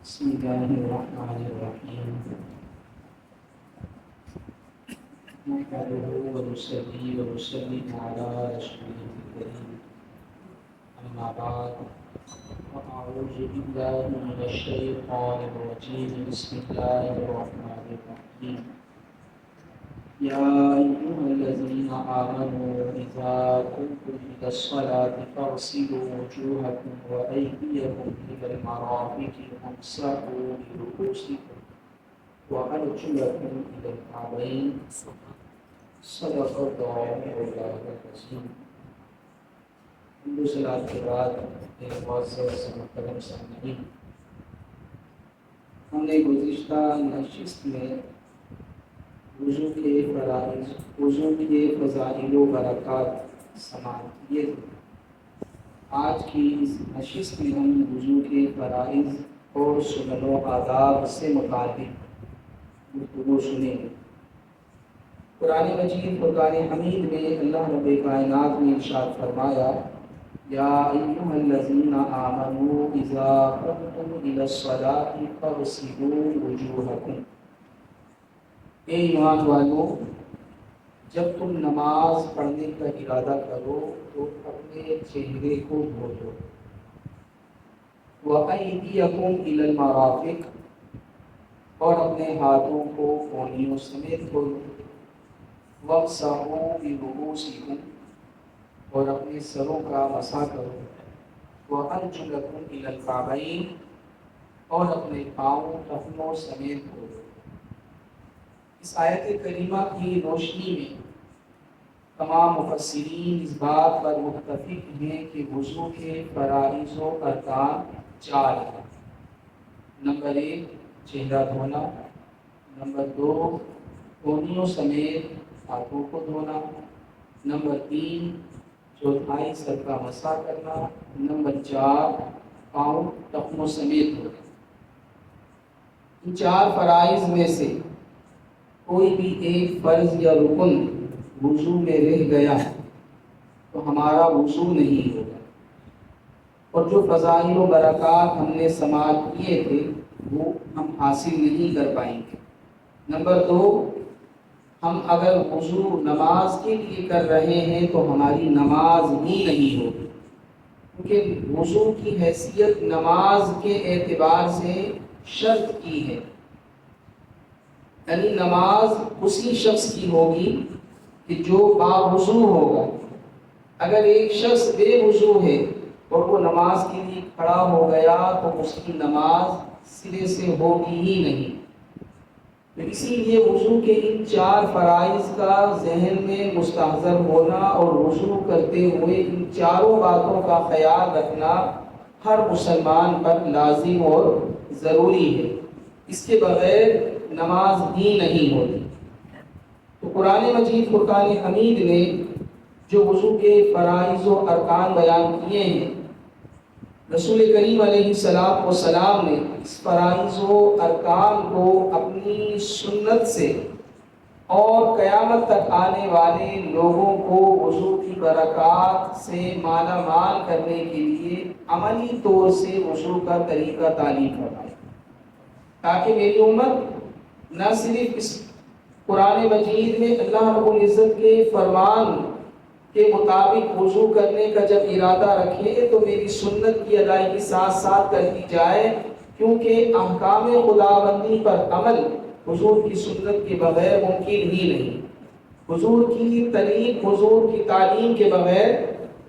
بسم الله الرحمن الرحيم نحمده ونصلي ونسلم على رسوله الكريم أما بعد فأعوذ بالله من الشيطان الرجيم بسم الله الرحمن الرحيم يا أيها الذين آمنوا إذا قمتم إلى الصلاة فاغسلوا وجوهكم وأيديكم إلى المرافق وامسحوا برؤوسكم وأرجلكم إلى الكعبين صدق الله العظيم. حمد و صلاۃ کے بعد میرے معزز محترم سامعین، ہم نے گزشتہ نشست میں وضو کے فضائل و برکات سماعت کیے تھے۔ آج کی اس نشست میں ہم وضو کے فرائض اور سنن و آداب سے متعلق گفتگو سنیں گے۔ قرآن مجید فرقان حمید میں اللہ رب کائنات نے ارشاد فرمایا، یا ایھا الذین آمنوا اذا قمتم الی الصلاۃ فاغسلوا وجوہکم، اے ایمان والو، جب تم نماز پڑھنے کا ارادہ کرو تو اپنے چہرے کو دھو دو، وَأَيْدِيَكُمْ إِلَى الْمَرَافِقِ، اور اپنے ہاتھوں کو کونیوں سمیت دھو دو، وَامْسَحُوا بِرُؤُوسِكُمْ، اور اپنے سروں کا مسح کرو، وَأَرْجُلَكُمْ إِلَى الْكَعْبَيْنِ، اور اپنے پاؤں ٹخنوں سمیت دھو دو۔ اس آیت کریمہ کی روشنی میں تمام مفسرین اس بات پر متفق ہیں کہ وضو کے فرائض و ارکان 4 ہیں۔ نمبر 1 چہرہ دھونا، نمبر 2 کونیوں سمیت ہاتھوں کو دھونا، نمبر 3 چوتھائی سر کا مسح کرنا، نمبر 4 پاؤں ٹخنوں سمیت دھونا۔ ان 4 فرائض میں سے کوئی بھی ایک فرض یا رکن وضو میں رہ گیا تو ہمارا وضو نہیں ہوگا، اور جو فضائل و برکات ہم نے سماعت کیے تھے وہ ہم حاصل نہیں کر پائیں گے۔ نمبر 2، ہم اگر وضو نماز کے لیے کر رہے ہیں تو ہماری نماز ہی نہیں ہوگی، کیونکہ وضو کی حیثیت نماز کے اعتبار سے شرط کی ہے، یعنی نماز اسی شخص کی ہوگی کہ جو باوضو ہوگا۔ اگر ایک شخص بے وضو ہے اور وہ نماز کے لیے کھڑا ہو گیا تو اس کی نماز سرے سے ہوگی ہی نہیں۔ تو اسی لیے وضو کے ان 4 فرائض کا ذہن میں مستحضر ہونا اور وضو کرتے ہوئے ان 4 باتوں کا خیال رکھنا ہر مسلمان پر لازم اور ضروری ہے، اس کے بغیر نماز ہی نہیں ہوتی۔ تو قرآن مجید فرقان حمید نے جو وضو کے فرائض و ارکان بیان کیے ہیں، رسول کریم علیہ السلام نے اس فرائض و ارکان کو اپنی سنت سے اور قیامت تک آنے والے لوگوں کو وضو کی برکات سے مالا مال کرنے کے لیے عملی طور سے وضو کا طریقہ تعلیم فرمائے، تاکہ میری امت نہ صرف اس قرآن مجید میں اللہ رب العزت کے فرمان کے مطابق وضو کرنے کا جب ارادہ رکھے تو میری سنت کی ادائیگی ساتھ ساتھ کر دی جائے، کیونکہ احکام خداوندی پر عمل حضور کی سنت کے بغیر ممکن ہی نہیں۔ حضور کی طریق، حضور کی تعلیم کے بغیر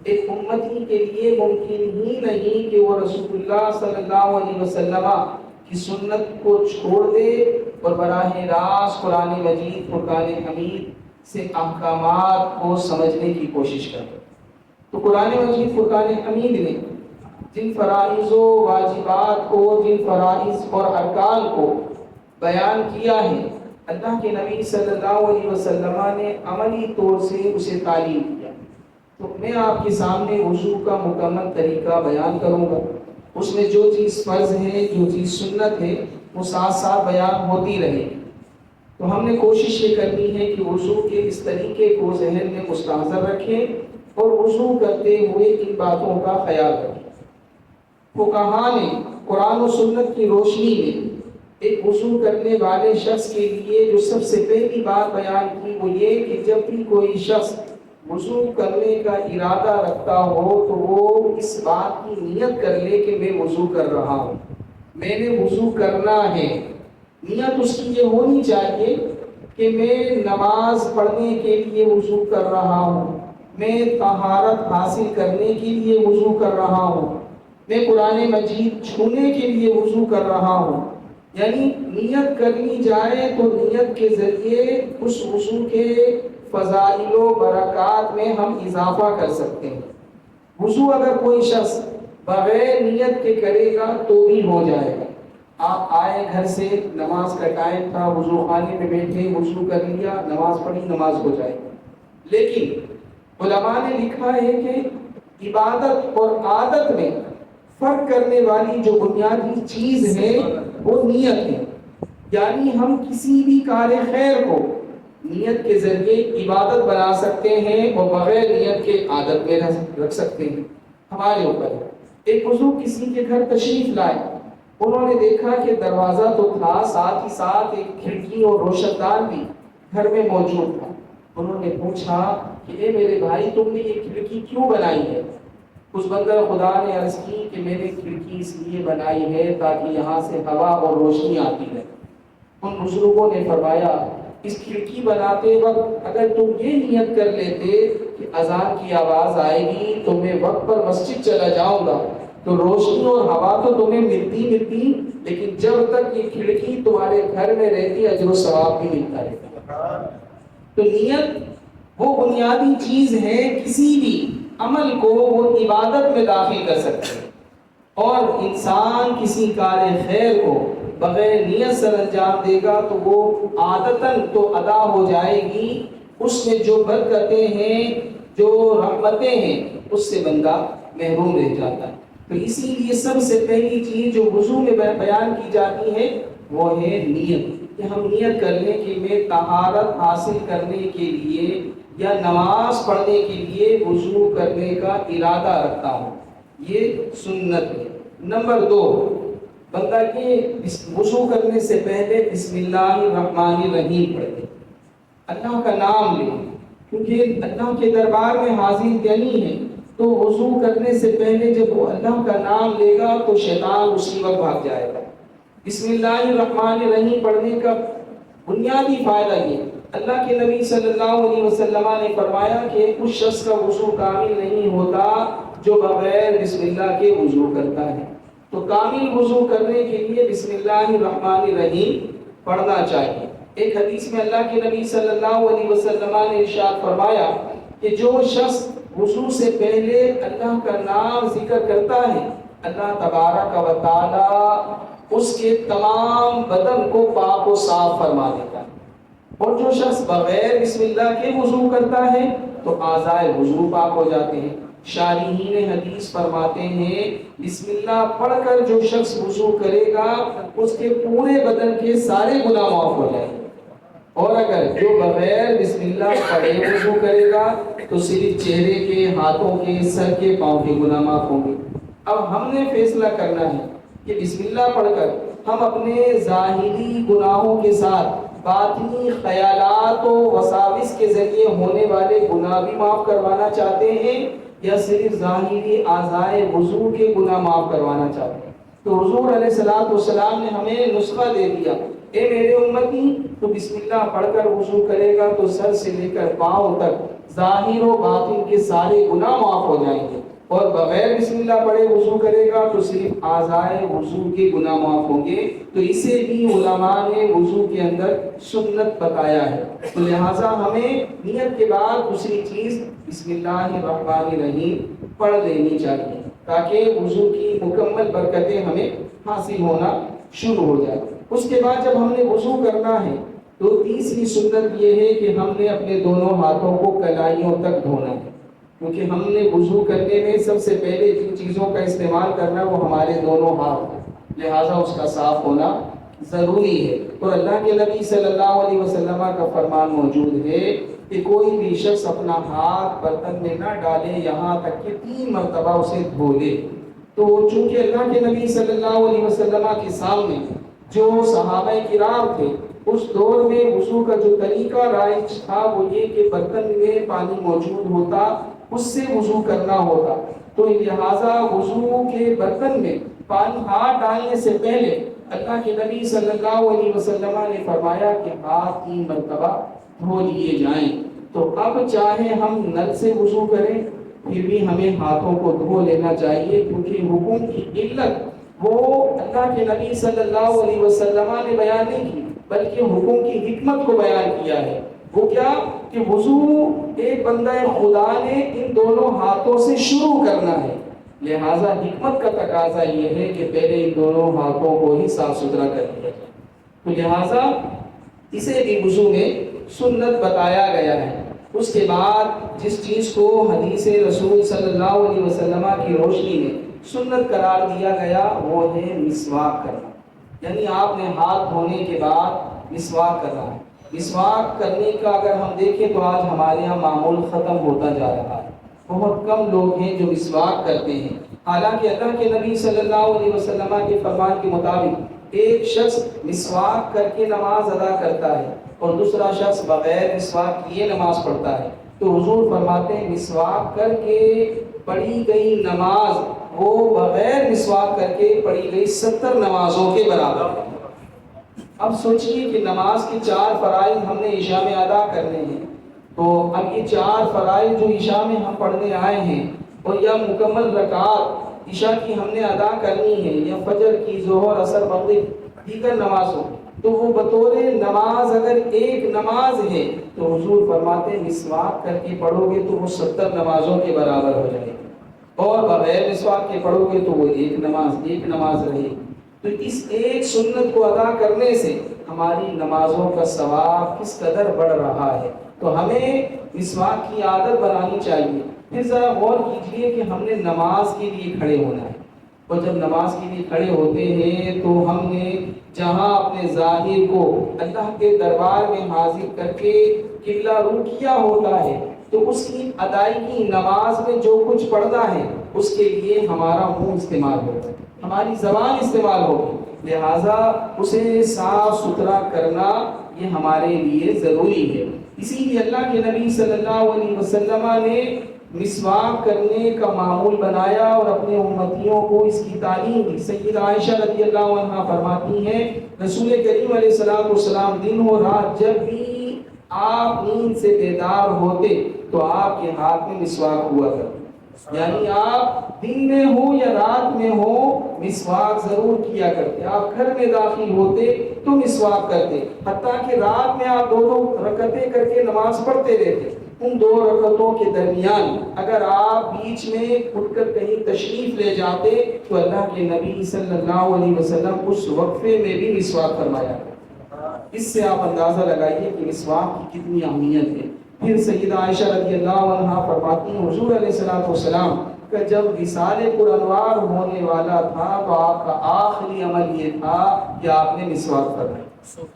ایک امتی کے لیے ممکن ہی نہیں کہ وہ رسول اللہ صلی اللہ علیہ وسلم کی سنت کو چھوڑ دے اور براہ راست قرآن مجید فرقان حمید سے احکامات کو سمجھنے کی کوشش کرے۔ تو قرآن مجید فرقان حمید نے جن فرائض و واجبات کو، جن فرائض اور ارکان کو بیان کیا ہے، اللہ کے نبی صلی اللہ علیہ وسلم نے عملی طور سے اسے تعلیم کیا۔ تو میں آپ کے سامنے وضو کا مکمل طریقہ بیان کروں گا، اس میں جو چیز فرض ہے، جو چیز سنت ہے، وہ ساتھ ساتھ بیان ہوتی رہے گی۔ تو ہم نے کوشش یہ کرنی ہے کہ وضو کے اس طریقے کو ذہن میں مستحضر رکھیں اور وضو کرتے ہوئے ان باتوں کا خیال رکھیں۔ فقہا نے قرآن و سنت کی روشنی میں ایک وضو کرنے والے شخص کے لیے جو سب سے پہلی بات بیان کی وہ یہ کہ جب بھی کوئی شخص وضو کرنے کا ارادہ رکھتا ہو تو وہ اس بات کی نیت کر لے کہ میں وضو کر رہا ہوں، میں نے وضو کرنا ہے۔ نیت اس کی یہ ہونی چاہیے کہ میں نماز پڑھنے کے لیے وضو کر رہا ہوں، میں طہارت حاصل کرنے کے لیے وضو کر رہا ہوں، میں قرآن مجید چھونے کے لیے وضو کر رہا ہوں۔ یعنی نیت کرنی جائے تو نیت کے ذریعے اس وضو کے فضائل و برکات میں ہم اضافہ کر سکتے ہیں۔ وضو اگر کوئی شخص بغیر نیت کے کرے گا تو بھی ہو جائے گا۔ آپ آئے گھر سے، نماز کا ٹائم تھا، وضو خانے میں بیٹھے، وضو کر لیا، نماز پڑھی، نماز ہو جائے گی۔ لیکن علماء نے لکھا ہے کہ عبادت اور عادت میں فرق کرنے والی جو بنیادی چیز ہے وہ نیت ہے۔ یعنی ہم کسی بھی کار خیر کو نیت کے ذریعے عبادت بنا سکتے ہیں اور بغیر نیت کے عادت میں رکھ سکتے ہیں، ہمارے اوپر ہے۔ ایک بزرگ کسی کے گھر تشریف لائے، انہوں نے دیکھا کہ دروازہ تو تھا، ساتھ ہی ساتھ ایک کھڑکی اور روشن دان بھی گھر میں موجود تھا۔ انہوں نے پوچھا کہ اے میرے بھائی، تم نے یہ کھڑکی کیوں بنائی ہے؟ اس بندہ خدا نے عرض کی کہ میں نے کھڑکی اس لیے بنائی ہے تاکہ یہاں سے ہوا اور روشنی آتی رہے۔ ان بزرگوں نے فرمایا اس کھڑکی بناتے وقت اگر تم یہ نیت کر لیتے کہ اذان کی آواز آئے گی تو میں وقت پر مسجد چلا جاؤں گا تو روشنی اور ہوا تو تمہیں ملتی، لیکن جب تک یہ کھڑکی تمہارے گھر میں رہتی اجر و ثواب بھی ملتا رہتا۔ تو نیت وہ بنیادی چیز ہے، کسی بھی عمل کو وہ عبادت میں داخل کر سکتے ہیں، اور انسان کسی کار خیر کو بغیر نیت سے انجام دے گا تو وہ عادتاً تو ادا ہو جائے گی، اس میں جو برکتیں ہیں، جو رحمتیں ہیں، اس سے بندہ محروم رہ جاتا ہے۔ تو اسی لیے سب سے پہلی چیز جو وضو میں بیان کی جاتی ہے وہ ہے نیت، کہ ہم نیت کر لیں کہ میں طہارت حاصل کرنے کے لیے یا نماز پڑھنے کے لیے وضو کرنے کا ارادہ رکھتا ہوں، یہ سنت ہے۔ نمبر 2، بندہ کے وضو کرنے سے پہلے بسم اللہ الرحمن الرحیم پڑھے، اللہ کا نام لے، کیونکہ اللہ کے دربار میں حاضر دینی ہے، تو وضو کرنے سے پہلے جب وہ اللہ کا نام لے گا تو شیطان اسی وقت بھاگ جائے گا۔ بسم اللہ الرحمن الرحیم پڑھنے کا بنیادی فائدہ یہ، اللہ کے نبی صلی اللہ علیہ وسلم نے فرمایا کہ اس شخص کا وضو کامل نہیں ہوتا جو بغیر بسم اللہ کے وضو کرتا ہے۔ تو کامل وضو کرنے کے لیے بسم اللہ الرحمن الرحیم پڑھنا چاہیے۔ ایک حدیث میں اللہ کے نبی صلی اللہ علیہ وسلم نے ارشاد فرمایا کہ جو شخص وضو سے پہلے اللہ کا نام ذکر کرتا ہے، اللہ تبارک و تعالی اس کے تمام بدن کو پاک و صاف فرما دیتا ہے، اور جو شخص بغیر بسم اللہ کے وضو کرتا ہے تو اعضائے وضو پاک ہو جاتے ہیں۔ شارحین حدیث فرماتے ہیں بسم اللہ پڑھ کر جو شخص وضو کرے گا اس کے پورے بدن کے سارے گناہ معاف ہو جائیں گے، اور اگر جو بغیر بسم اللہ پڑھے وضو کرے گا تو صرف چہرے کے، ہاتھوں کے، سر کے، پاؤں کے گناہ معاف ہوں گے۔ اب ہم نے فیصلہ کرنا ہے کہ بسم اللہ پڑھ کر ہم اپنے ظاہری گناہوں کے ساتھ باطنی خیالات و وساوس کے ذریعے ہونے والے گناہ بھی معاف کروانا چاہتے ہیں، یا صرف ظاہری اعضائے وضو کے گناہ معاف کروانا چاہتے ہیں۔ تو حضور علیہ السلام نے ہمیں نسخہ دے دیا، اے میرے امتی، تو بسم اللہ پڑھ کر وضو کرے گا تو سر سے لے کر پاؤں تک ظاہر و باطن کے سارے گناہ معاف ہو جائیں گے، اور بغیر بسم اللہ پڑھے وضو کرے گا تو صرف اعضائے وضو کے گناہ معاف ہوں گے۔ تو اسے بھی علماء نے وضو کے اندر سنت بتایا ہے، تو لہٰذا ہمیں نیت کے بعد دوسری چیز بسم اللہ الرحمن الرحیم پڑھ لینی چاہیے تاکہ وضو کی مکمل برکتیں ہمیں حاصل ہونا شروع ہو جائے۔ اس کے بعد جب ہم نے وضو کرنا ہے تو تیسری سنت یہ ہے کہ ہم نے اپنے دونوں ہاتھوں کو کلائیوں تک دھونا ہے، کیونکہ ہم نے وضو کرنے میں سب سے پہلے جن چیزوں کا استعمال کرنا وہ ہمارے دونوں ہاتھ ہیں، لہٰذا اس کا صاف ہونا ضروری ہے۔ اور اللہ کے نبی صلی اللہ علیہ وسلم کا فرمان موجود ہے کہ کوئی بھی شخص اپنا ہاتھ برتن میں نہ ڈالے یہاں تک کہ 3 مرتبہ اسے دھو لے۔ تو چونکہ اللہ کے نبی صلی اللہ علیہ وسلم کے سامنے جو صحابہ کرام تھے اس دور میں وضو کا جو طریقہ رائج تھا وہ یہ کہ برتن میں پانی موجود ہوتا، اس سے وضو کرنا ہوتا، تو لہٰذا وضو کے برتن میں پانی ہاتھ ڈالنے سے پہلے اللہ کے نبی صلی اللہ علیہ وسلم نے فرمایا کہ ہاتھ 3 مرتبہ دھو لیے جائیں۔ تو اب چاہے ہم نل سے وضو کریں پھر بھی ہمیں ہاتھوں کو دھو لینا چاہیے، کیونکہ حکم کی علت وہ اللہ کے نبی صلی اللہ علیہ وسلم نے بیان نہیں کی بلکہ حکم کی حکمت کو بیان کیا ہے۔ وہ کیا کہ وضو ایک بندہ خدا نے ان دونوں ہاتھوں سے شروع کرنا ہے، لہٰذا حکمت کا تقاضا یہ ہے کہ پہلے ان دونوں ہاتھوں کو ہی صاف ستھرا کر لیا جائے، تو لہٰذا اسے بھی وضو میں سنت بتایا گیا ہے۔ اس کے بعد جس چیز کو حدیث رسول صلی اللہ علیہ وسلم کی روشنی میں سنت قرار دیا گیا وہ ہے مسواک کرنا، یعنی آپ نے ہاتھ دھونے کے بعد مسواک کرنا ہے۔ مسواک کرنے کا اگر ہم دیکھیں تو آج ہمارے یہاں معمول ختم ہوتا جا رہا ہے، بہت کم لوگ ہیں جو مسواک کرتے ہیں، حالانکہ اللہ کے نبی صلی اللہ علیہ وسلم کے فرمان کے مطابق ایک شخص مسواک کر کے نماز ادا کرتا ہے اور دوسرا شخص بغیر مسواک کیے نماز پڑھتا ہے، تو حضور فرماتے ہیں مسواک کر کے پڑھی گئی نماز وہ بغیر مسواک کر کے پڑھی گئی 70 نمازوں کے برابر ہے۔ اب سوچئے کہ نماز کے 4 فرائض ہم نے عشاء میں ادا کرنے ہیں، تو اب یہ 4 فرائض جو عشاء میں ہم پڑھنے آئے ہیں اور یا مکمل رکعات عشاء کی ہم نے ادا کرنی ہے، یا فجر کی، ظہر، عصر، مغرب، دیگر نمازوں، تو وہ بطور نماز اگر ایک نماز ہے تو حضور فرماتے ہیں مسواک کر کے پڑھو گے تو وہ 70 نمازوں کے برابر ہو جائے گی، اور بغیر مسواک کے پڑھو گے تو وہ ایک نماز رہے گی۔ تو اس ایک سنت کو ادا کرنے سے ہماری نمازوں کا ثواب کس قدر بڑھ رہا ہے، تو ہمیں مسواک کی عادت بنانی چاہیے۔ پھر ذرا غور کیجئے کہ ہم نے نماز کے لیے کھڑے ہونا ہے، اور جب نماز کے لیے کھڑے ہوتے ہیں تو ہم نے جہاں اپنے ظاہر کو اللہ کے دربار میں حاضر کر کے قبلہ رو کیا ہوتا ہے، تو اس کی ادائیگی نماز میں جو کچھ پڑھنا ہے اس کے لیے ہمارا منہ استعمال ہوگا، ہماری زبان استعمال ہوگی، لہٰذا اسے صاف ستھرا کرنا یہ ہمارے لیے ضروری ہے۔ اسی لیے اللہ کے نبی صلی اللہ علیہ وسلم نے مسواک کرنے کا معمول بنایا اور اپنے امتیوں کو اس کی تعلیم دی۔ سیدہ عائشہ رضی اللہ عنہا فرماتی ہیں رسول کریم علیہ السلام دن و رات جب بھی آپ نیند سے بیدار ہوتے تو آپ کے ہاتھ میں مسواک ہوا کرتا، یعنی آپ دن میں ہو یا رات میں ہو مسواک ضرور کیا کرتے، آپ گھر میں داخل ہوتے تو مسواک کرتے، حتیٰ کہ رات میں آپ 2 رکعتیں کر کے نماز پڑھتے رہتے، ان 2 رکعتوں کے درمیان اگر آپ بیچ میں اٹھ کر کہیں تشریف لے جاتے تو اللہ کے نبی صلی اللہ علیہ وسلم اس وقفے میں بھی مسواک فرمایا۔ اس سے آپ اندازہ لگائیے کہ مسواک کی کتنی اہمیت ہے۔ پھر سیدہ عائشہ رضی اللہ عنہا فرماتی ہیں حضور علیہ السلام کا جب وصال پرانوار ہونے والا تھا تو آپ کا آخری عمل یہ تھا کہ آپ نے مسواک فرمائی،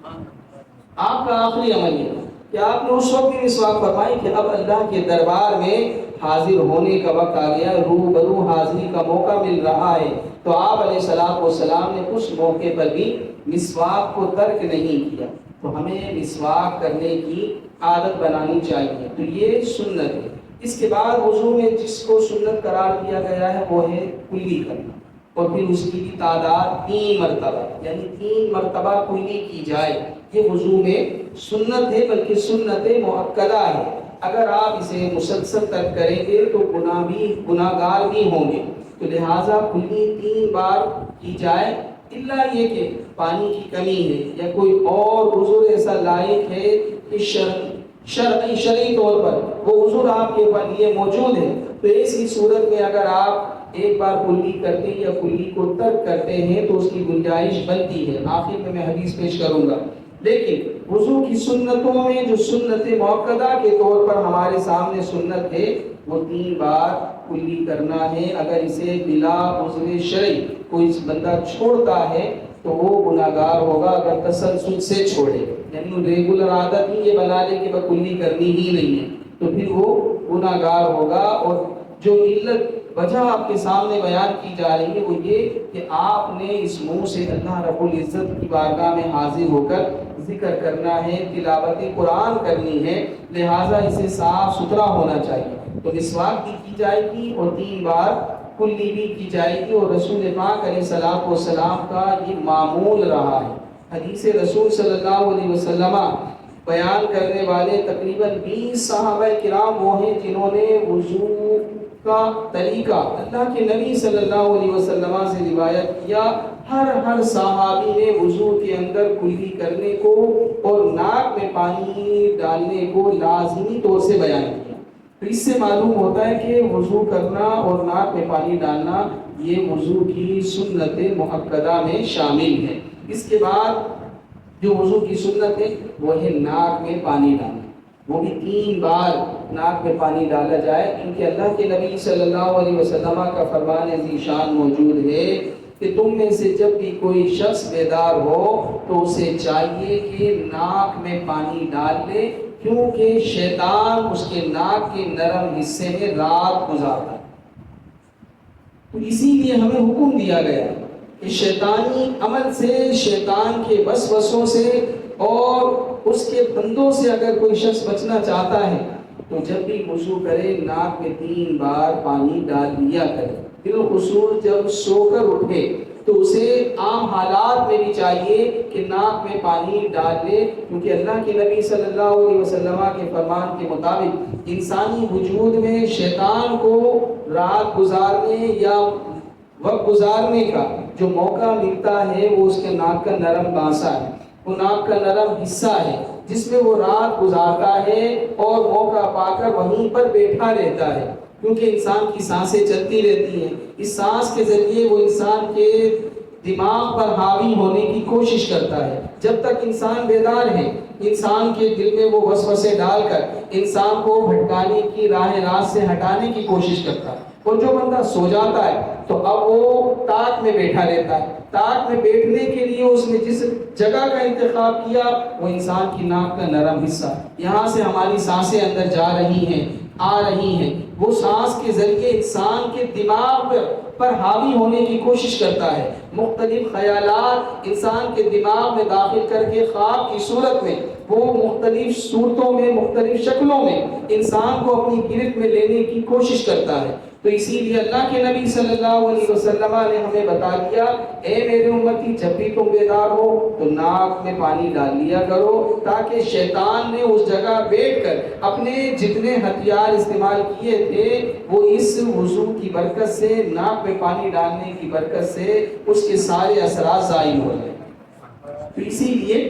آپ کا آخری عمل یہ تھا کہ آپ نے اس وقت بھی مسواک فرمائی کہ اب اللہ کے دربار میں حاضر ہونے کا وقت آ گیا، روبرو حاضری کا موقع مل رہا ہے، تو آپ علیہ السلام نے اس موقع پر بھی مسواک کو ترک نہیں کیا۔ تو ہمیں مسواک کرنے کی عادت بنانی چاہیے، تو یہ سنت ہے۔ اس کے بعد وضو میں جس کو سنت قرار دیا گیا ہے وہ ہے کلی کرنا، اور پھر اس کی بھی تعداد 3 مرتبہ، یعنی 3 مرتبہ کلی کی جائے، یہ وضو میں سنت ہے، بلکہ سنت مؤکدہ ہے۔ اگر آپ اسے مسلسل ترک کریں گے تو گناہگار بھی ہوں گے، تو لہٰذا کلی 3 بار کی جائے، الا یہ کہ پانی کی کمی ہے یا کوئی اور عذر ایسا لائق ہے کہ شرعی طور پر وہ عذر آپ کے لیے موجود ہے، تو ایسی صورت میں اگر آپ ایک بار کلی کرتے یا کلی کو ترک کرتے ہیں تو اس کی گنجائش بنتی ہے۔ آخر میں حدیث پیش کروں گا، لیکن وضو کی سنتوں میں جو سنت مؤکدہ کے طور پر ہمارے سامنے سنت ہے وہ 3 بار کلی کرنا ہے۔ اگر اسے بلا عذر شرعی کوئی بندہ چھوڑتا ہے تو وہ گناہگار ہوگا، اگر تسلسل سے چھوڑے، یعنی ریگولر عادت ہی یہ بنا لے کہ وہ کلی کرنی ہی نہیں ہے، تو پھر وہ گناہگار ہوگا۔ اور جو علت وجہ آپ کے سامنے بیان کی جا رہی ہے وہ یہ کہ آپ نے اس منہ سے اللہ رب العزت کی بارگاہ میں حاضر ہو کر ذکر کرنا ہے، تلاوت قرآن کرنی ہے، لہٰذا اسے صاف ستھرا ہونا چاہیے۔ تو مسواک بھی کی جائے گی اور 3 بار کلی بھی کی جائے گی، اور رسول پاک علیہ الصلوۃ والسلام کا یہ معمول رہا ہے۔ حدیث رسول صلی اللہ علیہ وسلم بیان کرنے والے تقریباً 20 صحابہ کرام وہ ہیں جنہوں نے وضو کا طریقہ اللہ کے نبی صلی اللہ علیہ وسلم سے روایت کیا۔ ہر صحابی نے وضو کے اندر کلی کرنے کو اور ناک میں پانی ڈالنے کو لازمی طور سے بیان کیا۔ تو اس سے معلوم ہوتا ہے کہ وضو کرنا اور ناک میں پانی ڈالنا یہ وضو کی سنت مؤکدہ میں شامل ہے۔ اس کے بعد جو وضو کی سنت ہے وہ ہے ناک میں پانی ڈالنا، وہ بھی 3 بار ناک میں پانی ڈالا جائے، کیونکہ اللہ کے نبی صلی اللہ علیہ وسلم کا فرمان ذیشان موجود ہے کہ تم میں سے جب بھی کوئی شخص بیدار ہو تو اسے چاہیے کہ ناک میں پانی ڈال لے، کیونکہ شیطان اس کے ناک کے نرم حصے میں رات گزارتا ہے۔ تو اسی لیے ہمیں حکم دیا گیا کہ شیطانی عمل سے، شیطان کے وسوسوں سے اور اس کے بندوں سے اگر کوئی شخص بچنا چاہتا ہے تو جب بھی وضو کرے ناک میں 3 بار پانی ڈال لیا کرے۔ بالخصوص جب سو کر اٹھے تو اسے عام حالات میں بھی چاہیے کہ ناک میں پانی ڈال لے، کیونکہ اللہ کے نبی صلی اللہ علیہ وسلم کے فرمان کے مطابق انسانی وجود میں شیطان کو رات گزارنے یا وقت گزارنے کا جو موقع ملتا ہے وہ اس کے ناک کا نرم بانسا ہے، وہ ناک کا نرم حصہ ہے جس میں وہ رات گزارتا ہے اور موقع پا کر وہیں پر بیٹھا رہتا ہے، کیونکہ انسان کی سانسیں چلتی رہتی ہیں۔ اس سانس کے ذریعے وہ انسان کے دماغ پر حاوی ہونے کی کوشش کرتا ہے۔ جب تک انسان بیدار ہے انسان کے دل میں وہ وسوسے ڈال کر انسان کو بھٹکانے کی راہ راست سے ہٹانے کی کوشش کرتا ہے، اور جو بندہ سو جاتا ہے تو اب وہ تاک میں بیٹھا رہتا ہے۔ تاک میں بیٹھنے کے لیے اس نے جس جگہ کا انتخاب کیا وہ انسان کی ناک کا نرم حصہ، یہاں سے ہماری سانسیں اندر جا رہی ہیں، آ رہی ہیں، وہ سانس کے ذریعے انسان کے دماغ پر حاوی ہونے کی کوشش کرتا ہے۔ مختلف خیالات انسان کے دماغ میں داخل کر کے خواب کی صورت میں وہ مختلف صورتوں میں، مختلف شکلوں میں انسان کو اپنی گرفت میں لینے کی کوشش کرتا ہے۔ تو اسی لیے اللہ کے نبی صلی اللہ علیہ وسلم نے ہمیں بتا دیا، اے میرے امتی جب بھی تم بیدار ہو تو ناک میں پانی ڈال لیا کرو، تاکہ شیطان نے اس جگہ بیٹھ کر اپنے جتنے ہتھیار استعمال کیے تھے وہ اس وضو کی برکت سے، ناک میں پانی ڈالنے کی برکت سے اس کے سارے اثرات ظاہر ہو جائیں۔ تو اسی لیے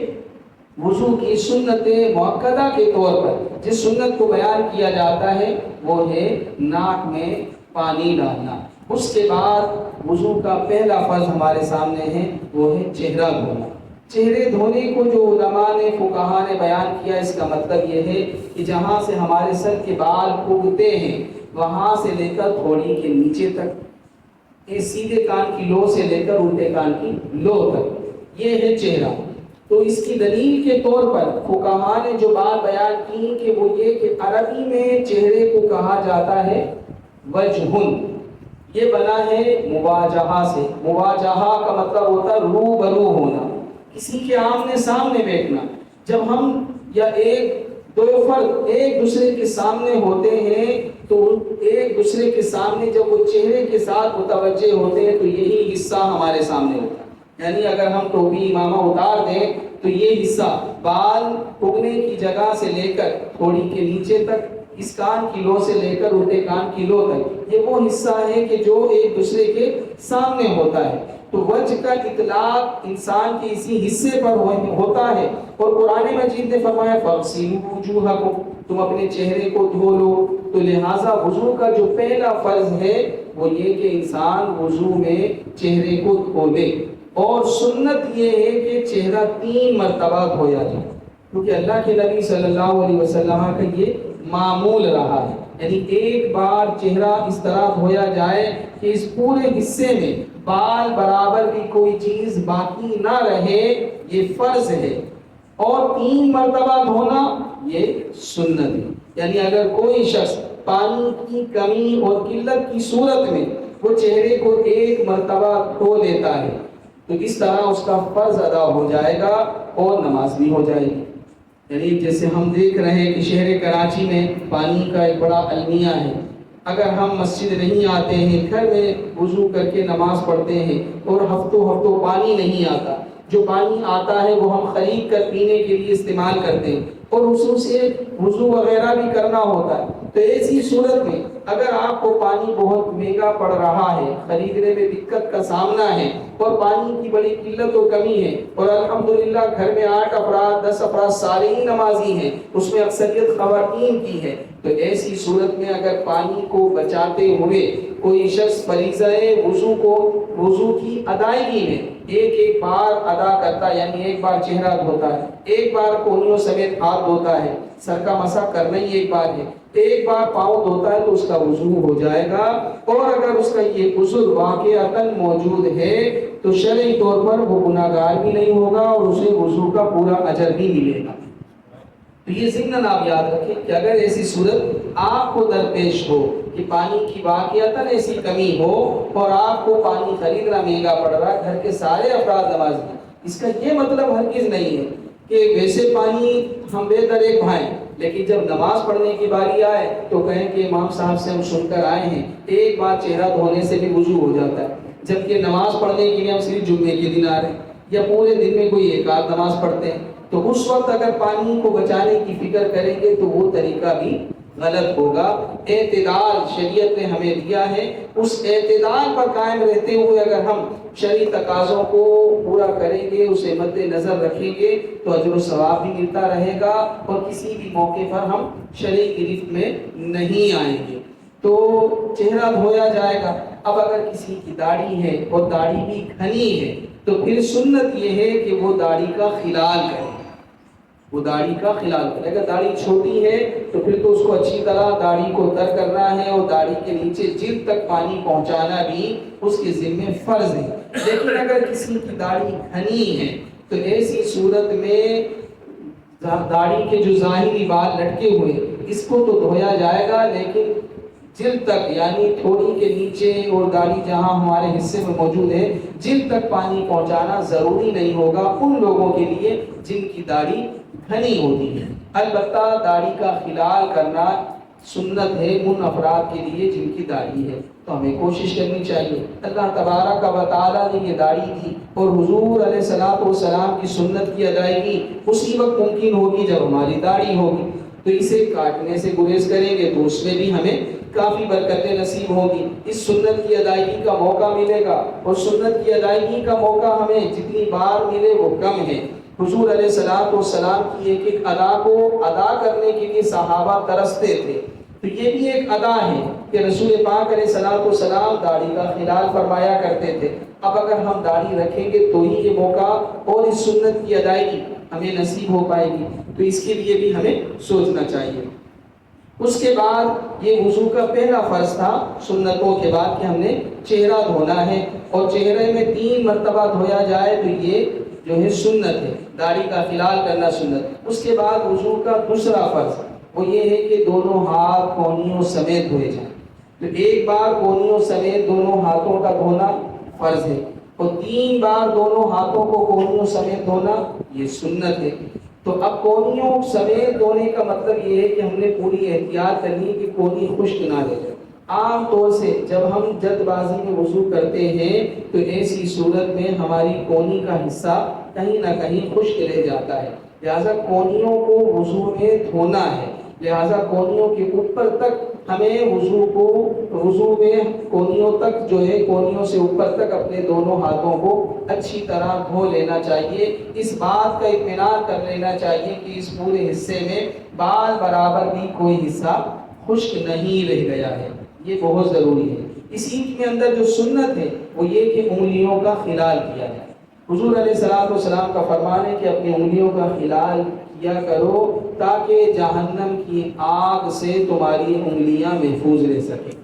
وضو کی سنت مؤکدہ کے طور پر جس سنت کو بیان کیا جاتا ہے وہ ہے ناک میں پانی ڈالنا۔ اس کے بعد وضو کا پہلا فرض ہمارے سامنے ہے وہ ہے چہرہ دھونا۔ چہرے دھونے کو جو علماء نے، فقہا نے بیان کیا، اس کا مطلب یہ ہے کہ جہاں سے ہمارے سر کے بال اگتے ہیں وہاں سے لے کر تھوڑی کے نیچے تک، یہ سیدھے کان کی لو سے لے کر الٹے کان کی لو تک، یہ ہے چہرہ۔ تو اس کی دلیل کے طور پر فقہا نے جو بات بیان کی کہ وہ یہ کہ عربی میں چہرے کو کہا جاتا ہے وجہن، یہ بنا ہے مواجہہ سے۔ مواجہہ کا مطلب ہوتا ہے روبرو ہونا، کسی کے آمنے سامنے بیٹھنا۔ جب ہم یا دو فرد ایک دوسرے کے سامنے ہوتے ہیں تو ایک دوسرے کے سامنے جب وہ چہرے کے ساتھ متوجہ ہوتے ہیں تو یہی حصہ ہمارے سامنے ہوتا ہے۔ یعنی اگر ہم ٹوپی امامہ اتار دیں تو یہ حصہ بال اگنے کی جگہ سے لے کر تھوڑی کے نیچے تک، اس کان کی لو سے لے کر الٹے کان کی لو تک، یہ وہ حصہ ہے کہ جو ایک دوسرے کے سامنے ہوتا ہے۔ تو وجہ کا اطلاق انسان کے اسی حصے پر ہوتا ہے، اور قرآن مجید نے فرمایا فَاغْسِلُوا وُجُوهَكُمْ، تم اپنے چہرے کو دھو لو۔ تو لہٰذا وضو کا جو پہلا فرض ہے وہ یہ کہ انسان وضو میں چہرے کو دھو دے، اور سنت یہ ہے کہ چہرہ 3 مرتبہ دھویا جائے، کیونکہ اللہ کے نبی صلی اللہ علیہ وسلم کا یہ معمول رہا ہے۔ یعنی ایک بار چہرہ اس طرح دھویا جائے کہ اس پورے حصے میں بال برابر بھی کوئی چیز باقی نہ رہے، یہ فرض ہے۔ اور 3 مرتبہ دھونا یہ سنت ہے۔ یعنی اگر کوئی شخص پانی کی کمی اور قلت کی صورت میں وہ چہرے کو ایک مرتبہ دھو لیتا ہے تو اس طرح اس کا فرض ادا ہو جائے گا اور نماز بھی ہو جائے گی۔ یعنی جیسے ہم دیکھ رہے ہیں کہ شہر کراچی میں پانی کا ایک بڑا المیہ ہے، اگر ہم مسجد نہیں آتے ہیں، گھر میں وضو کر کے نماز پڑھتے ہیں اور ہفتوں ہفتوں پانی نہیں آتا، جو پانی آتا ہے وہ ہم خرید کر پینے کے لیے استعمال کرتے ہیں اور اس سے وضو وغیرہ بھی کرنا ہوتا ہے، تو ایسی صورت میں اگر آپ کو پانی بہت مہنگا پڑ رہا ہے، خریدنے میں دقت کا سامنا ہے اور پانی کی بڑی قلت و کمی ہے اور الحمدللہ گھر میں 8 افراد 10 افراد سارے ہی نمازی ہیں، اس میں اکثریت خواتین کی ہے، تو ایسی صورت میں اگر پانی کو بچاتے ہوئے کوئی شخص فریضہ وضو کی ادائیگی میں ایک ایک بار ادا کرتا، یعنی ایک بار چہرہ دھوتا ہے، ایک بار کونیوں سمیت ہاتھ دھوتا ہے، سر کا مسح کرنا ہی ایک بار ہے، ایک بار پاؤں دھوتا ہے تو اس کا وضو ہو جائے گا، اور اگر اس کا یہ عذر واقعتاً موجود ہے تو شرعی طور پر وہ گناہگار بھی نہیں ہوگا اور اسے وضو کا پورا اجر بھی ملے گا۔ تو یہ ضمن آپ یاد رکھیں کہ اگر ایسی صورت آپ کو درپیش ہو کہ پانی کی واقعتاً ایسی کمی ہو اور آپ کو پانی خریدنا مہنگا پڑ رہا ہے، گھر کے سارے افراد نماز میں، اس کا یہ مطلب ہرگز نہیں ہے کہ ویسے پانی ہم بہتر ایک بھائیں، لیکن جب نماز پڑھنے کی باری آئے تو کہیں کہ امام صاحب سے ہم سن کر آئے ہیں ایک بار چہرہ دھونے سے بھی وضو ہو جاتا ہے، جبکہ نماز پڑھنے کے لیے ہم صرف جمعے کے دن آ رہے ہیں یا پورے دن میں کوئی ایک آدھ نماز پڑھتے ہیں، تو اس وقت اگر پانی کو بچانے کی فکر کریں گے تو وہ طریقہ بھی غلط ہوگا۔ اعتدال شریعت نے ہمیں دیا ہے، اس اعتدال پر قائم رہتے ہوئے اگر ہم شرعی تقاضوں کو پورا کریں گے، اسے مد نظر رکھیں گے تو اجر و ثواب بھی ملتا رہے گا اور کسی بھی موقع پر ہم شرعی گرفت میں نہیں آئیں گے۔ تو چہرہ دھویا جائے گا۔ اب اگر کسی کی داڑھی ہے اور داڑھی بھی گھنی ہے تو پھر سنت یہ ہے کہ وہ داڑھی کا خلال کرے، وہ داڑھی کا خلال کرے۔ اگر داڑھی چھوٹی ہے تو پھر تو اس کو اچھی طرح داڑھی کو تر کرنا ہے اور داڑھی کے نیچے جلد تک پانی پہنچانا بھی اس کے ذمہ فرض ہے۔ لیکن اگر کسی کی داڑھی گھنی ہے تو ایسی صورت میں داڑھی کے جو ظاہری بال لٹکے ہوئے اس کو تو دھویا جائے گا، لیکن جلد تک یعنی تھوڑی کے نیچے اور داڑھی جہاں ہمارے حصے میں موجود ہے جلد تک پانی پہنچانا ضروری نہیں ہوگا ان لوگوں کے لیے جن کی داڑھی گھنی ہوتی ہے۔ البتہ داڑھی کا خلال کرنا سنت ہے ان افراد کے لیے جن کی داڑھی ہے، تو ہمیں کوشش کرنی چاہیے۔ اللہ تبارک و تعالیٰ نے یہ داڑھی دی اور حضور علیہ الصلوۃ والسلام کی سنت کی ادائیگی اسی وقت ممکن ہوگی جب ہماری داڑھی ہوگی، تو اسے کاٹنے سے گریز کریں گے تو اس میں بھی ہمیں کافی برکتیں نصیب ہوگی، اس سنت کی ادائیگی کا موقع ملے گا، اور سنت کی ادائیگی کا موقع ہمیں جتنی بار ملے وہ کم ہے۔ حضور علیہ الصلوۃ والسلام کی ایک ایک ادا کو ادا کرنے کے لیے صحابہ ترستے تھے، تو یہ بھی ایک ادا ہے کہ رسول پاک علیہ الصلوۃ والسلام داڑھی کا خلال فرمایا کرتے تھے۔ اب اگر ہم داڑھی رکھیں گے تو ہی یہ موقع اور اس سنت کی ادائیگی ہمیں نصیب ہو پائے گی، تو اس کے لیے بھی ہمیں سوچنا چاہیے۔ اس کے بعد یہ وضو کا پہلا فرض تھا سنتوں کے بعد کہ ہم نے چہرہ دھونا ہے، اور چہرے میں 3 مرتبہ دھویا جائے تو یہ جو ہے سنت ہے، داڑھی کا خلال کرنا سنت۔ اس کے بعد وضو کا دوسرا فرض وہ یہ ہے کہ دونوں ہاتھ کونیوں سمیت دھوئے جائیں، تو ایک بار کونیوں سمیت دونوں ہاتھوں کا دھونا فرض ہے، اور 3 بار دونوں ہاتھوں کو کونیوں سمیت دھونا یہ سنت ہے۔ تو اب کونیوں سمیت دھونے کا مطلب یہ ہے کہ ہم نے پوری احتیاط کرنی ہے کہ کونی خشک نہ رہ جائے۔ عام طور سے جب ہم جلد بازی میں وضو کرتے ہیں تو ایسی صورت میں ہماری کونی کا حصہ کہیں نہ کہیں خشک رہ جاتا ہے، لہذا کونیوں کو وضو میں دھونا ہے، لہذا کونیوں کے اوپر تک ہمیں وضو میں کونیوں تک جو ہے کونیوں سے اوپر تک اپنے دونوں ہاتھوں کو اچھی طرح دھو لینا چاہیے۔ اس بات کا اطمینان کر لینا چاہیے کہ اس پورے حصے میں بال برابر بھی کوئی حصہ خشک نہیں رہ گیا ہے، یہ بہت ضروری ہے۔ اسی کے اندر جو سنت ہے وہ یہ کہ انگلیوں کا خلال کیا جائے۔ حضور علیہ الصلوۃ والسلام کا فرمان ہے کہ اپنی انگلیوں کا خلال کیا کرو تاکہ جہنم کی آگ سے تمہاری انگلیاں محفوظ رہ سکیں،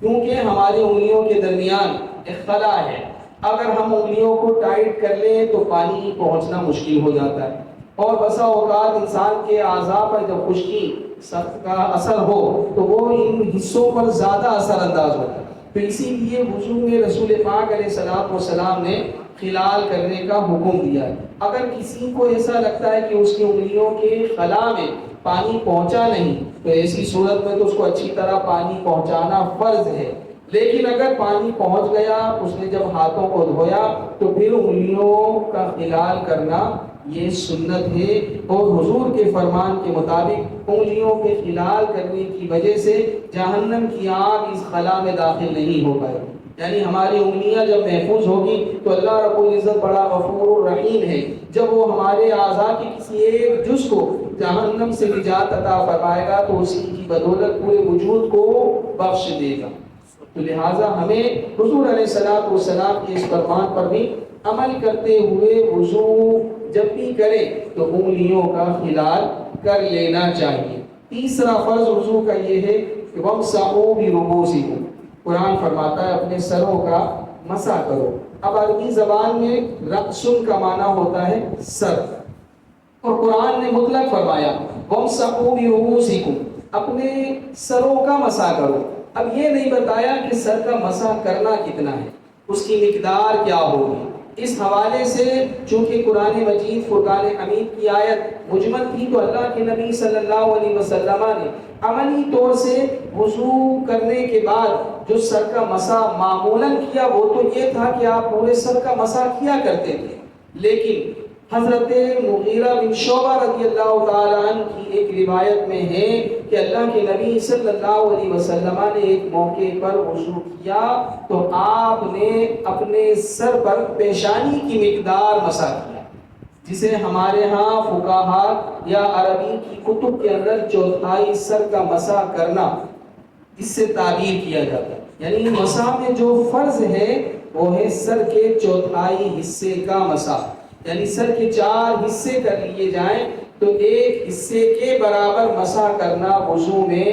کیونکہ ہماری انگلیوں کے درمیان ایک خلا ہے، اگر ہم انگلیوں کو ٹائٹ کر لیں تو پانی پہنچنا مشکل ہو جاتا ہے، اور بسا اوقات انسان کے اعضاء پر جب خشکی سخت کا اثر ہو تو وہ ان حصوں پر زیادہ اثر انداز ہوتا ہے. تو اسی لیے وضو میں رسول پاک علیہ الصلوۃ والسلام نے خلال کرنے کا حکم دیا ہے. اگر کسی کو ایسا لگتا ہے کہ اس کی انگلیوں کے خلا میں پانی پہنچا نہیں تو ایسی صورت میں تو اس کو اچھی طرح پانی پہنچانا فرض ہے. لیکن اگر پانی پہنچ گیا، اس نے جب ہاتھوں کو دھویا تو پھر انگلیوں کا خلال کرنا یہ سنت ہے. اور حضور کے فرمان کے مطابق انگلیوں کے خلال کرنے کی وجہ سے جہنم کی آگ اس خلا میں داخل نہیں ہو پائے. یعنی ہماری انگلیاں جب محفوظ ہوگی تو اللہ رب العزت بڑا غفور الرحیم ہے. جب وہ ہمارے اعضاء کی کسی ایک جز کو جہنم سے نجات عطا فرمائے گا تو اسی کی بدولت پورے وجود کو بخش دے گا. تو لہٰذا ہمیں حضور علیہ الصلوۃ والسلام کے اس فرمان پر بھی عمل کرتے ہوئے وضو جب بھی کرے تو انگلیوں کا خلال کر لینا چاہیے. تیسرا فرض وضو کا یہ ہے کہ وَامْسَحُوا بِرُؤُوسِكُمْ، قرآن فرماتا ہے اپنے سروں کا مسح کرو. اب عربی زبان میں رأسن کا معنی ہوتا ہے سر، اور قرآن نے مطلق فرمایا وَامْسَحُوا بِرُؤُوسِكُمْ، اپنے سروں کا مسح کرو. اب یہ نہیں بتایا کہ سر کا مسح کرنا کتنا ہے، اس کی مقدار کیا ہوگی. اس حوالے سے چونکہ قرآن مجید فرقان حمید کی آیت مجمل تھی تو اللہ کے نبی صلی اللہ علیہ وسلم نے عملی طور سے وضو کرنے کے بعد جو سر کا مسح معمولاً کیا وہ تو یہ تھا کہ آپ پورے سر کا مسح کیا کرتے تھے. لیکن حضرت مغیرہ بن شعبہ رضی اللہ تعالیٰ عنہ کی ایک روایت میں ہے کہ اللہ کے نبی صلی اللہ علیہ وسلم نے ایک موقع پر وضو کیا تو آپ نے اپنے سر پر پیشانی کی مقدار مسح کیا، جسے ہمارے ہاں فقہا یا عربی کی کتب کے اندر چوتھائی سر کا مسح کرنا اس سے تعبیر کیا جاتا ہے. یعنی مسح میں جو فرض ہے وہ ہے سر کے چوتھائی حصے کا مسح. یعنی سر کے 4 حصے کر لیے جائیں تو ایک حصے کے برابر مسح کرنا وضو میں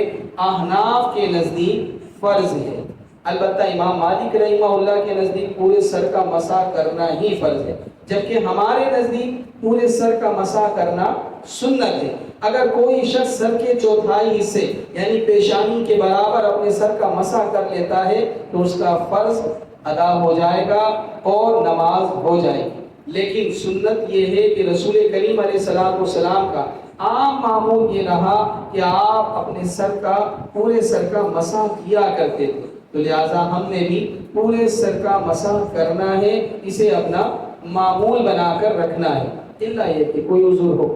احناف کے نزدیک فرض ہے. البتہ امام مالک رحمہ اللہ کے نزدیک پورے سر کا مسح کرنا ہی فرض ہے، جبکہ ہمارے نزدیک پورے سر کا مسح کرنا سنت ہے. اگر کوئی شخص سر کے چوتھائی حصے یعنی پیشانی کے برابر اپنے سر کا مسح کر لیتا ہے تو اس کا فرض ادا ہو جائے گا اور نماز ہو جائے گی. لیکن سنت یہ ہے کہ رسول کریم علیہ الصلوۃ والسلام کا عام معمول یہ رہا کہ آپ اپنے سر کا پورے سر کا مسح کیا کرتے تھے. تو لہٰذا ہم نے بھی پورے سر کا مسح کرنا ہے، اسے اپنا معمول بنا کر رکھنا ہے. الا یہ کہ کوئی عذر ہو،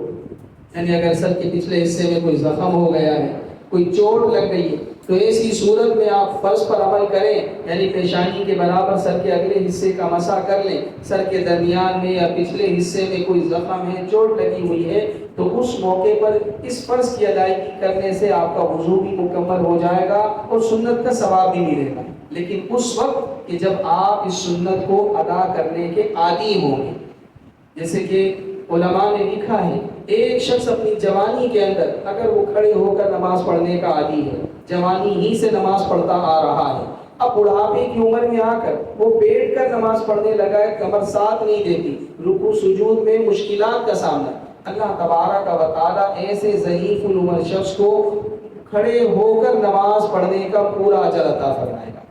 یعنی اگر سر کے پچھلے حصے میں کوئی زخم ہو گیا ہے، کوئی چوٹ لگ گئی ہے تو ایسی صورت میں آپ فرض پر عمل کریں، یعنی پیشانی کے برابر سر کے اگلے حصے کا مسح کر لیں. سر کے درمیان میں یا پچھلے حصے میں کوئی زخم ہے، چوٹ لگی ہوئی ہے تو اس موقع پر اس فرض کی ادائیگی کرنے سے آپ کا وضو بھی مکمل ہو جائے گا اور سنت کا ثواب بھی ملے گا. لیکن اس وقت کہ جب آپ اس سنت کو ادا کرنے کے عادی ہوں گے. جیسے کہ علماء نے لکھا ہے ایک شخص اپنی جوانی کے اندر اگر وہ کھڑے ہو کر نماز پڑھنے کا عادی ہے، جوانی ہی سے نماز پڑھتا آ رہا ہے، اب بڑھاپے کی عمر میں آ کر وہ بیٹھ کر نماز پڑھنے لگا ہے، کمر ساتھ نہیں دیتی، رکوع سجود میں مشکلات کا سامنا. اللہ تبارک و تعالی ایسے ضعیف العمر شخص کو کھڑے ہو کر نماز پڑھنے کا پورا اجر عطا فرمائے گا.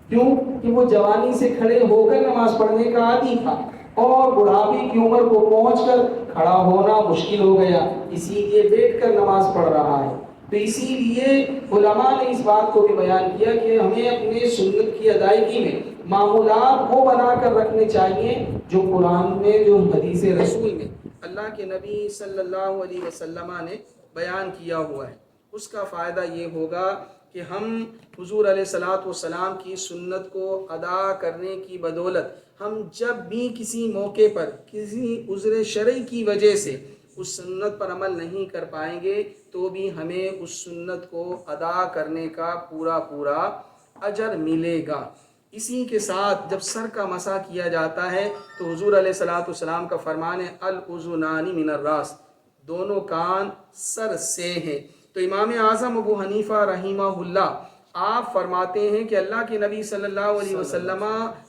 کیوں کہ وہ جوانی سے کھڑے ہو کر نماز پڑھنے کا عادی تھا اور بڑھاپے کی عمر کو پہنچ کر کھڑا ہونا مشکل ہو گیا، اسی لیے بیٹھ کر نماز پڑھ رہا ہے. تو اسی لیے علماء نے اس بات کو بھی بیان کیا کہ ہمیں اپنے سنت کی ادائیگی میں معمولات وہ بنا کر رکھنے چاہیے جو قرآن میں، جو حدیث رسول میں اللہ کے نبی صلی اللہ علیہ وسلم نے بیان کیا ہوا ہے. اس کا فائدہ یہ ہوگا کہ ہم حضور علیہ الصلوۃ والسلام کی سنت کو ادا کرنے کی بدولت ہم جب بھی کسی موقع پر کسی عذر شرعی کی وجہ سے اس سنت پر عمل نہیں کر پائیں گے تو بھی ہمیں اس سنت کو ادا کرنے کا پورا اجر ملے گا. اسی کے ساتھ جب سر کا مسح کیا جاتا ہے تو حضور علیہ الصلوۃ والسلام کا فرمان ہے الاذنان من الراس، دونوں کان سر سے ہیں. تو امام اعظم ابو حنیفہ رحمہ اللہ آپ فرماتے ہیں کہ اللہ کے نبی صلی اللہ علیہ وسلم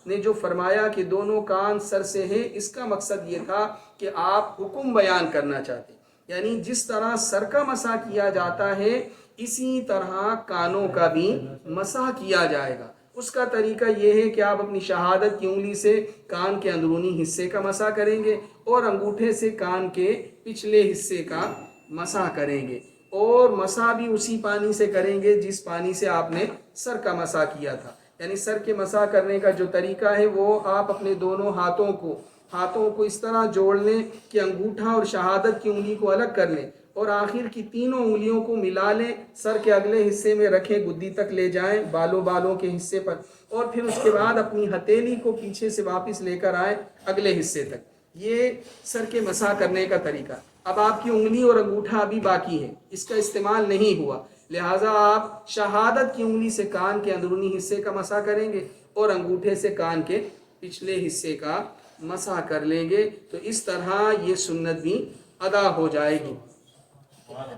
نے جو فرمایا کہ دونوں کان سر سے ہیں، اس کا مقصد یہ تھا کہ آپ حکم بیان کرنا چاہتے ہیں یعنی جس طرح سر کا مسح کیا جاتا ہے اسی طرح کانوں کا بھی مسح کیا جائے گا۔ اس کا طریقہ یہ ہے کہ آپ اپنی شہادت کی انگلی سے کان کے اندرونی حصے کا مسح کریں گے اور انگوٹھے سے کان کے پچھلے حصے کا مسح کریں گے، اور مسح بھی اسی پانی سے کریں گے جس پانی سے آپ نے سر کا مسح کیا تھا۔ یعنی سر کے مسح کرنے کا جو طریقہ ہے وہ آپ اپنے دونوں ہاتھوں کو اس طرح جوڑ لیں کہ انگوٹھا اور شہادت کی انگلی کو الگ کر لیں اور آخر کی تینوں انگلیوں کو ملا لیں، سر کے اگلے حصے میں رکھیں، گدی تک لے جائیں بالوں کے حصے پر، اور پھر اس کے بعد اپنی ہتھیلی کو پیچھے سے واپس لے کر آئیں اگلے حصے تک۔ یہ سر کے مسح کرنے کا طریقہ۔ اب آپ کی انگلی اور انگوٹھا ابھی باقی ہے، اس کا استعمال نہیں ہوا، لہٰذا آپ شہادت کی انگلی سے کان کے اندرونی حصے کا مسح کریں گے اور انگوٹھے سے کان کے پچھلے حصے کا مسح کر لیں گے، تو اس طرح یہ سنت بھی ادا ہو جائے گی۔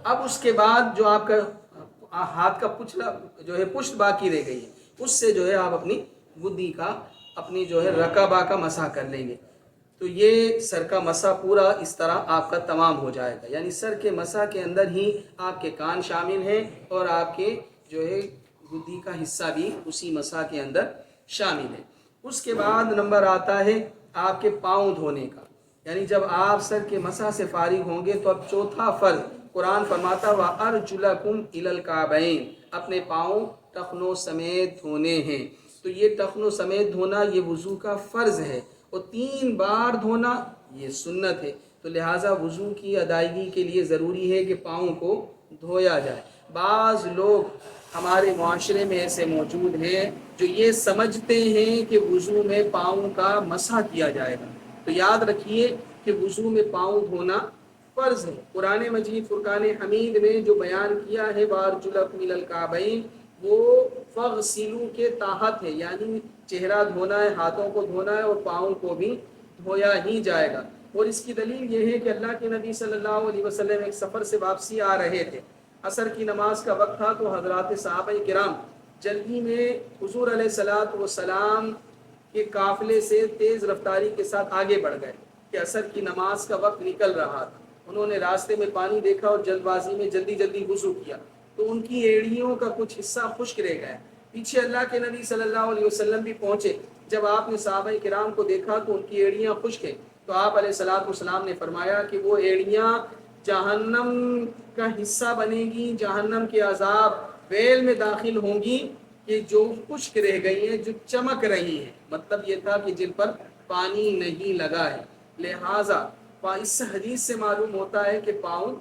اب اس کے بعد جو آپ کا ہاتھ کا پچھلا جو ہے پشت باقی رہ گئی ہے، اس سے جو ہے آپ اپنی گدی کا اپنی جو ہے رقبہ کا مسح کر لیں گے، تو یہ سر کا مسح پورا اس طرح آپ کا تمام ہو جائے گا۔ یعنی سر کے مسح کے اندر ہی آپ کے کان شامل ہیں اور آپ کے جو ہے گدی کا حصہ بھی اسی مسح کے اندر شامل ہے۔ اس کے بعد نمبر آتا ہے آپ کے پاؤں دھونے کا، یعنی جب آپ سر کے مسح سے فارغ ہوں گے تو اب چوتھا فرض قرآن فرماتا وَأَرْجُلَكُمْ إِلَى الْكَعْبَيْنِ، اپنے پاؤں ٹخنوں سمیت دھونے ہیں۔ تو یہ ٹخنوں سمیت دھونا یہ وضو کا فرض ہے، اور 3 بار دھونا یہ سنت ہے، تو لہٰذا وضو کی ادائیگی کے لیے ضروری ہے کہ پاؤں کو دھویا جائے۔ بعض لوگ ہمارے معاشرے میں ایسے موجود ہیں جو یہ سمجھتے ہیں کہ وضو میں پاؤں کا مسح کیا جائے گا، تو یاد رکھیے کہ وضو میں پاؤں دھونا فرض ہے۔ قرآن مجید فرقان حمید میں جو بیان کیا ہے وَأَرْجُلَكُمْ إِلَى الْكَعْبَيْنِ، وہ فَغْسِلُوا کے تحت ہے، یعنی چہرہ دھونا ہے، ہاتھوں کو دھونا ہے اور پاؤں کو بھی دھویا ہی جائے گا۔ اور اس کی دلیل یہ ہے کہ اللہ کے نبی صلی اللہ علیہ وسلم ایک سفر سے واپسی آ رہے تھے، عصر کی نماز کا وقت تھا، تو حضرات صحابہ کرام جلدی میں حضور علیہ الصلوۃ والسلام کے قافلے سے تیز رفتاری کے ساتھ آگے بڑھ گئے کہ عصر کی نماز کا وقت نکل رہا تھا۔ انہوں نے راستے میں پانی دیکھا اور جلد بازی میں جلدی وضو کیا، تو ان کی ایڑیوں کا کچھ حصہ خشک رہ گیا۔ پیچھے اللہ کے نبی صلی اللہ علیہ وسلم بھی پہنچے، جب آپ نے صحابہ کرام کو دیکھا تو ان کی ایڑیاں خشک ہیں، تو آپ علیہ الصلوۃ والسلام نے فرمایا کہ وہ ایڑیاں جہنم کا حصہ بنیں گی، جہنم کے عذاب ویل میں داخل ہوں گی کہ جو خشک رہ گئی ہیں، جو چمک رہی ہیں، مطلب یہ تھا کہ جن پر پانی نہیں لگا ہے۔ لہٰذا اس حدیث سے معلوم ہوتا ہے کہ پاؤں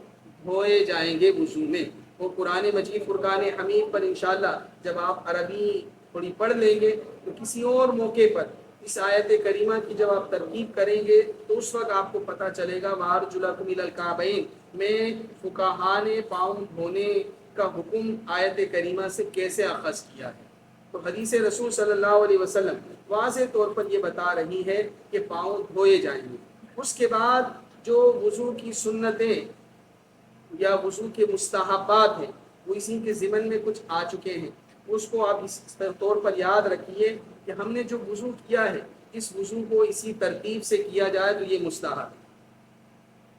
دھوئے جائیں گے وضو میں۔ وہ قرآن مجید فرقان حمید پر انشاءاللہ جب آپ عربی تھوڑی پڑھ لیں گے تو کسی اور موقع پر اس آیت کریمہ کی جب آپ ترکیب کریں گے تو اس وقت آپ کو پتہ چلے گا وَأَرْجُلَكُمْ إِلَى الْكَعْبَيْنِ میں فقہاء نے پاؤں دھونے کا حکم آیت کریمہ سے کیسے اخذ کیا ہے۔ تو حدیث رسول صلی اللہ علیہ وسلم واضح طور پر یہ بتا رہی ہے کہ پاؤں دھوئے جائیں گے۔ اس کے بعد جو وضو کی سنتیں یا وضو کے مستحبات ہیں وہ اسی کے ضمن میں کچھ آ چکے ہیں، اس کو آپ اس طور پر یاد رکھیے کہ ہم نے جو وضو کیا ہے اس وضو کو اسی ترتیب سے کیا جائے تو یہ مستحب ہے۔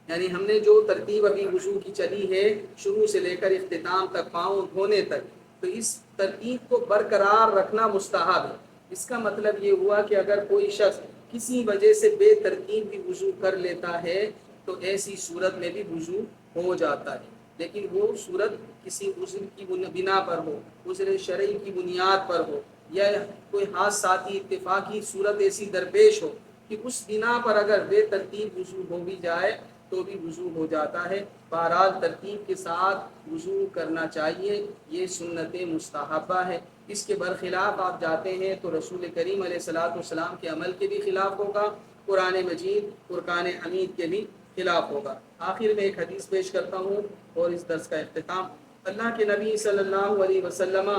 یعنی ہم نے جو ترتیب ابھی وضو کی چلی ہے شروع سے لے کر اختتام تک پاؤں دھونے تک، تو اس ترتیب کو برقرار رکھنا مستحب ہے۔ اس کا مطلب یہ ہوا کہ اگر کوئی شخص کسی وجہ سے بے ترتیب بھی وضو کر لیتا ہے تو ایسی صورت میں بھی وضو ہو جاتا ہے، لیکن وہ صورت کسی عذر کی بنا پر ہو، عذر شرعی کی بنیاد پر ہو، یا کوئی حادثاتی اتفاقی صورت ایسی درپیش ہو کہ اس بنا پر اگر بے ترتیب وضو ہو بھی جائے تو بھی وضو ہو جاتا ہے۔ بہرحال ترتیب کے ساتھ وضو کرنا چاہیے، یہ سنت مستحبہ ہے۔ اس کے برخلاف آپ جاتے ہیں تو رسول کریم علیہ الصلوۃ والسلام کے عمل کے بھی خلاف ہوگا، قرآن مجید فرقان حمید کے بھی خلاف ہوگا۔ آخر میں ایک حدیث پیش کرتا ہوں اور اس درس کا اختتام۔ اللہ کے نبی صلی اللہ علیہ وسلم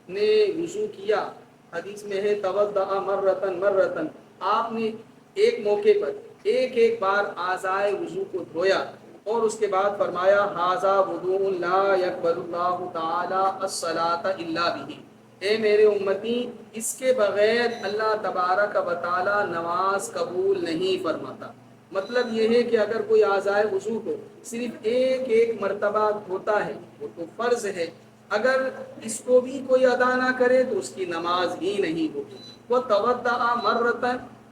نے وضو کیا، حدیث میں ہے توضأ مرتن مرتن، آپ نے ایک موقع پر ایک بار اعضائے وضو کو دھویا اور اس کے بعد فرمایا ھذا وضوء لا يقبل اللہ تعالی الصلاۃ الا بہ، اے میرے امتی اس کے بغیر اللہ تبارک و تعالی نماز قبول نہیں فرماتا۔ مطلب یہ ہے کہ اگر کوئی اعضائے وضو کو صرف ایک مرتبہ ہوتا ہے وہ تو فرض ہے، اگر اس کو بھی کوئی ادا نہ کرے تو اس کی نماز ہی نہیں ہوگی۔ وہ توضأ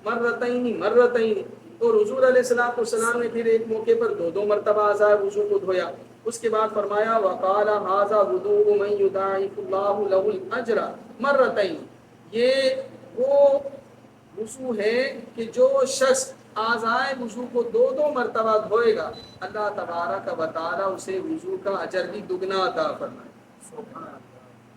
مرتين تو حضور علیہ السلام نے پھر ایک موقع پر دو مرتبہ اعضائے وضو کو دھویا۔ اس کے بعد فرمایا وقال هذا وضوء من يضاعف الله له الاجر مرتين، یہ وہ وضو ہے کہ جو شخص اعضائے وضو کو دو مرتبہ دھوئے گا اللہ تبارک و تعالی اسے وضو کا اجر بھی دگنا عطا فرمائے۔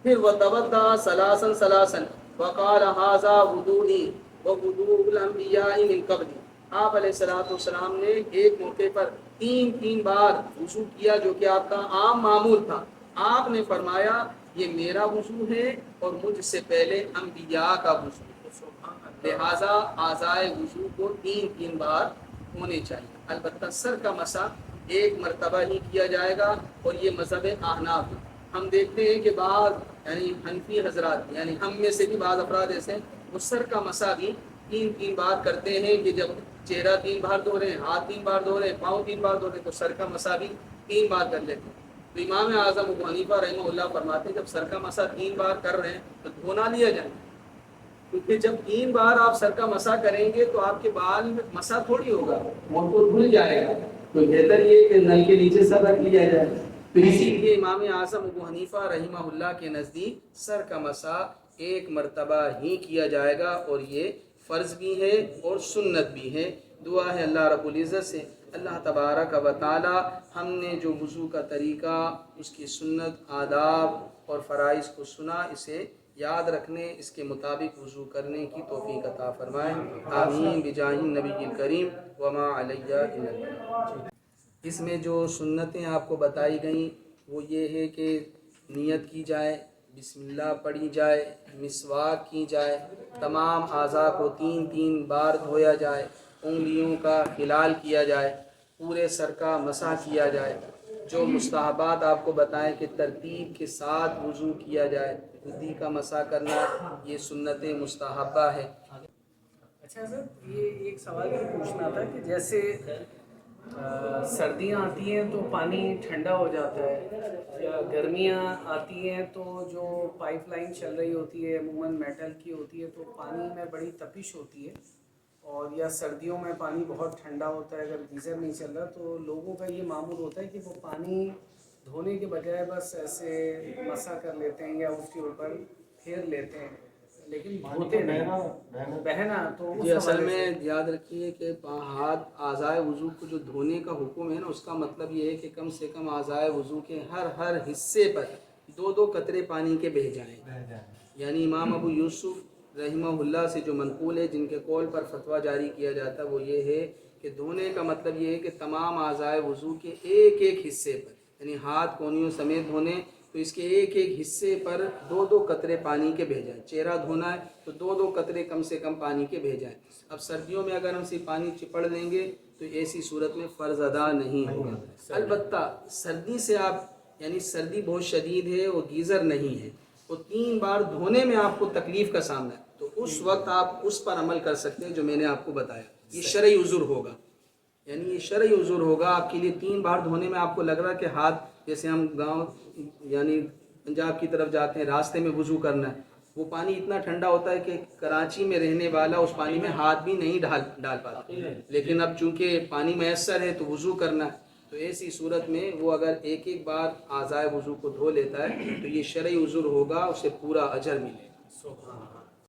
پھر وتوضأ ثلاثا وقال هذا وضوئي ووضوء الانبیاء من قبلی، آپ علیہ السلام نے ایک موقع پر تین بار وضو کیا جو کہ آپ کا عام معمول تھا۔ آپ نے فرمایا یہ میرا وضو ہے اور مجھ سے پہلے انبیاء کا وضو ہے، لہٰذا اعضائے وضو کو تین بار ہونے چاہیے۔ البتہ سر کا مسح ایک مرتبہ ہی کیا جائے گا، اور یہ مذہب احناف ہے۔ ہم دیکھتے ہیں کہ بعض یعنی حنفی حضرات یعنی ہم میں سے بھی بعض افراد ایسے ہیں وہ سر کا مسح بھی تین بار کرتے ہیں کہ جب چہرہ 3 بار دھو رہے ہیں، ہاتھ 3 بار دھو رہے ہیں، پاؤں 3 بار دھو رہے ہیں تو سر کا مسح بھی 3 بار کر لیتے ہیں۔ تو امام اعظم ابو حنیفہ رحمہ اللہ فرماتے ہیں جب سر کا مسح 3 بار کر رہے ہیں تو دھونا لیا جائے، کیونکہ جب 3 بار آپ سر کا مسح کریں گے تو آپ کے بال میں مسح تھوڑی ہوگا، وہ تو دھل جائے گا، تو بہتر یہ کہ نل کے نیچے سر رکھ لیا جائے۔ تو اسی لیے امام اعظم ابو حنیفہ رحمہ اللہ کے نزدیک سر کا مسح ایک مرتبہ ہی کیا جائے گا، اور یہ فرض بھی ہے اور سنت بھی ہے۔ دعا ہے اللہ رب العزت سے اللہ تبارک و تعالی ہم نے جو وضو کا طریقہ، اس کی سنت، آداب اور فرائض کو سنا، اسے یاد رکھنے، اس کے مطابق وضو کرنے کی توفیق عطا فرمائے، آمین بجاہ النبی الکریم وما علیہ الا البلاغ۔ اس میں جو سنتیں آپ کو بتائی گئیں وہ یہ ہے کہ نیت کی جائے، بسم اللہ پڑھی جائے، مسواک کی جائے، تمام اعضاء کو 3 بار دھویا جائے، انگلیوں کا خلال کیا جائے، پورے سر کا مسح کیا جائے۔ جو مستحبات آپ کو بتائیں کہ ترتیب کے ساتھ وضو کیا جائے، خودی کا مسح کرنا یہ سنت مستحبہ ہے۔ اچھا سر، یہ ایک سوال یہ پوچھنا تھا کہ جیسے سردیاں آتی ہیں تو پانی ٹھنڈا ہو جاتا ہے، یا گرمیاں آتی ہیں تو جو پائپ لائن چل رہی ہوتی ہے عموماً میٹل کی ہوتی ہے تو پانی میں بڑی تپش ہوتی ہے، اور یا سردیوں میں پانی بہت ٹھنڈا ہوتا ہے اگر گیزر نہیں چل رہا، تو لوگوں کا یہ معمول ہوتا ہے کہ وہ پانی دھونے کے بجائے بس ایسے مسح کر لیتے ہیں یا اس کے اوپر پھیر لیتے ہیں، لیکن دھوتے نہیں، بہنا تو جی اصل میں یاد رکھیے کہ ہاتھ اعضائے وضو کو جو دھونے کا حکم ہے نا، اس کا مطلب یہ ہے کہ کم سے کم اعضائے وضو کے ہر حصے پر 2 قطرے پانی کے بہہ جائیں۔ یعنی امام ابو یوسف رحمہ اللہ سے جو منقول ہے، جن کے قول پر فتویٰ جاری کیا جاتا ہے، وہ یہ ہے کہ دھونے کا مطلب یہ ہے کہ تمام اعضائے وضو کے ایک حصے پر، یعنی ہاتھ کونیوں سمیت دھونے تو اس کے ایک حصے پر 2 قطرے پانی کے بہہ جائیں۔ چہرہ دھونا ہے تو 2 قطرے کم سے کم پانی کے بہہ جائیں۔ اب سردیوں میں اگر ہم صرف پانی چپڑ لیں گے تو ایسی صورت میں فرض ادا نہیں ہوگا۔ البتہ سردی سے آپ یعنی سردی بہت شدید ہے، وہ گیزر نہیں ہے، وہ 3 بار دھونے میں آپ کو تکلیف کا سامنا ہے، تو اس وقت آپ اس پر عمل کر سکتے ہیں جو میں نے آپ کو بتایا، یہ شرعی عذر ہوگا، یعنی یہ شرعی عذر ہوگا آپ کے لیے۔ 3 بار دھونے میں آپ کو لگ رہا ہے کہ ہاتھ، جیسے ہم گاؤں یعنی پنجاب کی طرف جاتے ہیں، راستے میں وضو کرنا ہے، وہ پانی اتنا ٹھنڈا ہوتا ہے کہ کراچی میں رہنے والا اس پانی میں ہاتھ بھی نہیں ڈال پاتا، لیکن اب چونکہ پانی میسر ہے تو وضو کرنا ہے، تو ایسی صورت میں وہ اگر ایک بار اعضائے وضو کو دھو لیتا ہے تو یہ شرعی عذر ہوگا، اسے پورا اجر ملے گا۔